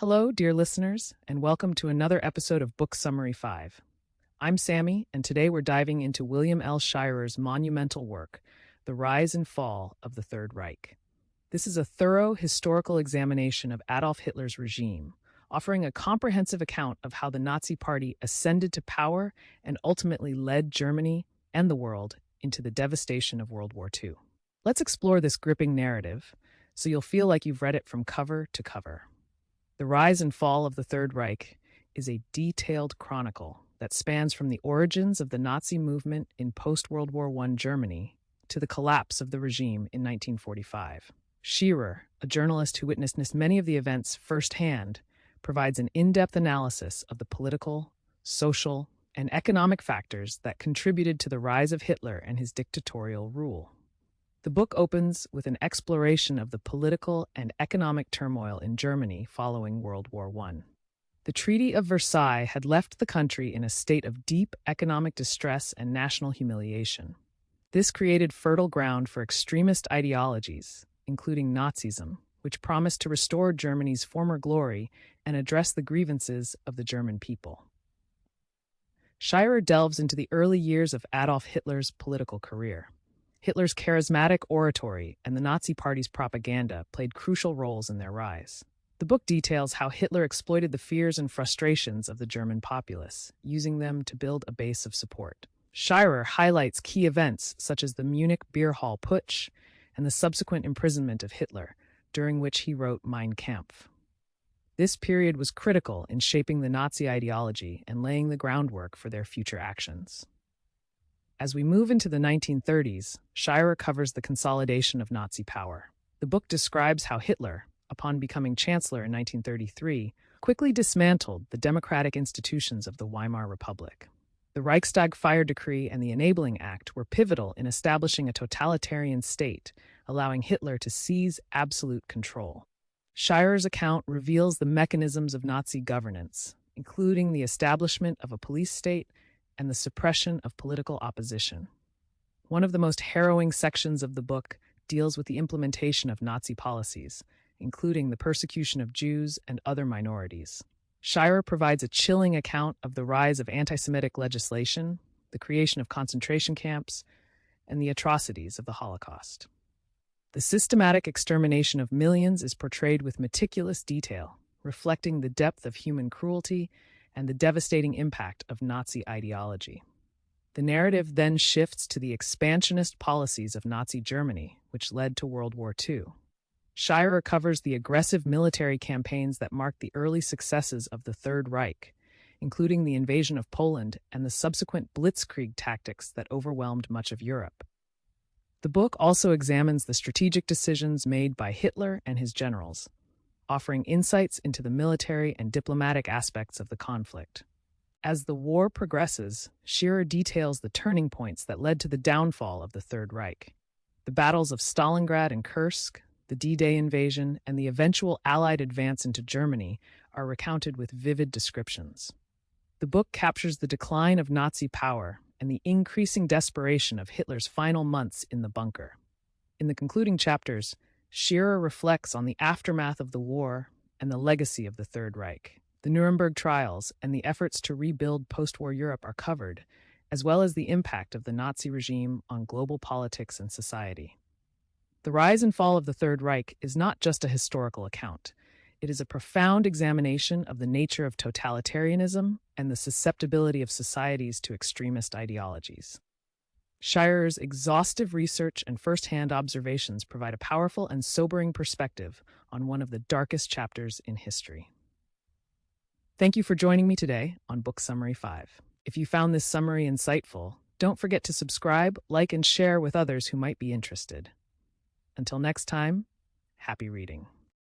Hello, dear listeners, and welcome to another episode of Book Summary 5. I'm Sammy, and today we're diving into William Shirer's monumental work, The Rise and Fall of the Third Reich. This is a thorough historical examination of Adolf Hitler's regime, offering a comprehensive account of how the Nazi Party ascended to power and ultimately led Germany and the world into the devastation of World War II. Let's explore this gripping narrative so you'll feel like you've read it from cover to cover. The Rise and Fall of the Third Reich is a detailed chronicle that spans from the origins of the Nazi movement in post-World War I Germany to the collapse of the regime in 1945. Shirer, a journalist who witnessed many of the events firsthand, provides an in-depth analysis of the political, social, and economic factors that contributed to the rise of Hitler and his dictatorial rule. The book opens with an exploration of the political and economic turmoil in Germany following World War I. The Treaty of Versailles had left the country in a state of deep economic distress and national humiliation. This created fertile ground for extremist ideologies, including Nazism, which promised to restore Germany's former glory and address the grievances of the German people. Shirer delves into the early years of Adolf Hitler's political career. Hitler's charismatic oratory and the Nazi Party's propaganda played crucial roles in their rise. The book details how Hitler exploited the fears and frustrations of the German populace, using them to build a base of support. Shirer highlights key events such as the Munich beer hall putsch and the subsequent imprisonment of Hitler, during which he wrote Mein Kampf. This period was critical in shaping the Nazi ideology and laying the groundwork for their future actions. As we move into the 1930s, Shirer covers the consolidation of Nazi power. The book describes how Hitler, upon becoming chancellor in 1933, quickly dismantled the democratic institutions of the Weimar Republic. The Reichstag Fire Decree and the Enabling Act were pivotal in establishing a totalitarian state, allowing Hitler to seize absolute control. Shirer's account reveals the mechanisms of Nazi governance, including the establishment of a police state and the suppression of political opposition. One of the most harrowing sections of the book deals with the implementation of Nazi policies, including the persecution of Jews and other minorities. Shirer provides a chilling account of the rise of anti-Semitic legislation, the creation of concentration camps, and the atrocities of the Holocaust. The systematic extermination of millions is portrayed with meticulous detail, reflecting the depth of human cruelty and the devastating impact of Nazi ideology. The narrative then shifts to the expansionist policies of Nazi Germany, which led to World War II. Shirer covers the aggressive military campaigns that marked the early successes of the Third Reich, including the invasion of Poland and the subsequent blitzkrieg tactics that overwhelmed much of Europe. The book also examines the strategic decisions made by Hitler and his generals, offering insights into the military and diplomatic aspects of the conflict. As the war progresses, Shirer details the turning points that led to the downfall of the Third Reich. The battles of Stalingrad and Kursk, the D-Day invasion, and the eventual Allied advance into Germany are recounted with vivid descriptions. The book captures the decline of Nazi power and the increasing desperation of Hitler's final months in the bunker. In the concluding chapters, Shirer reflects on the aftermath of the war and the legacy of the Third Reich. The Nuremberg trials and the efforts to rebuild post-war Europe are covered, as well as the impact of the Nazi regime on global politics and society. The Rise and Fall of the Third Reich is not just a historical account. It is a profound examination of the nature of totalitarianism and the susceptibility of societies to extremist ideologies. Shirer's exhaustive research and first-hand observations provide a powerful and sobering perspective on one of the darkest chapters in history. Thank you for joining me today on Book Summary 5. If you found this summary insightful, don't forget to subscribe, like, and share with others who might be interested. Until next time, happy reading.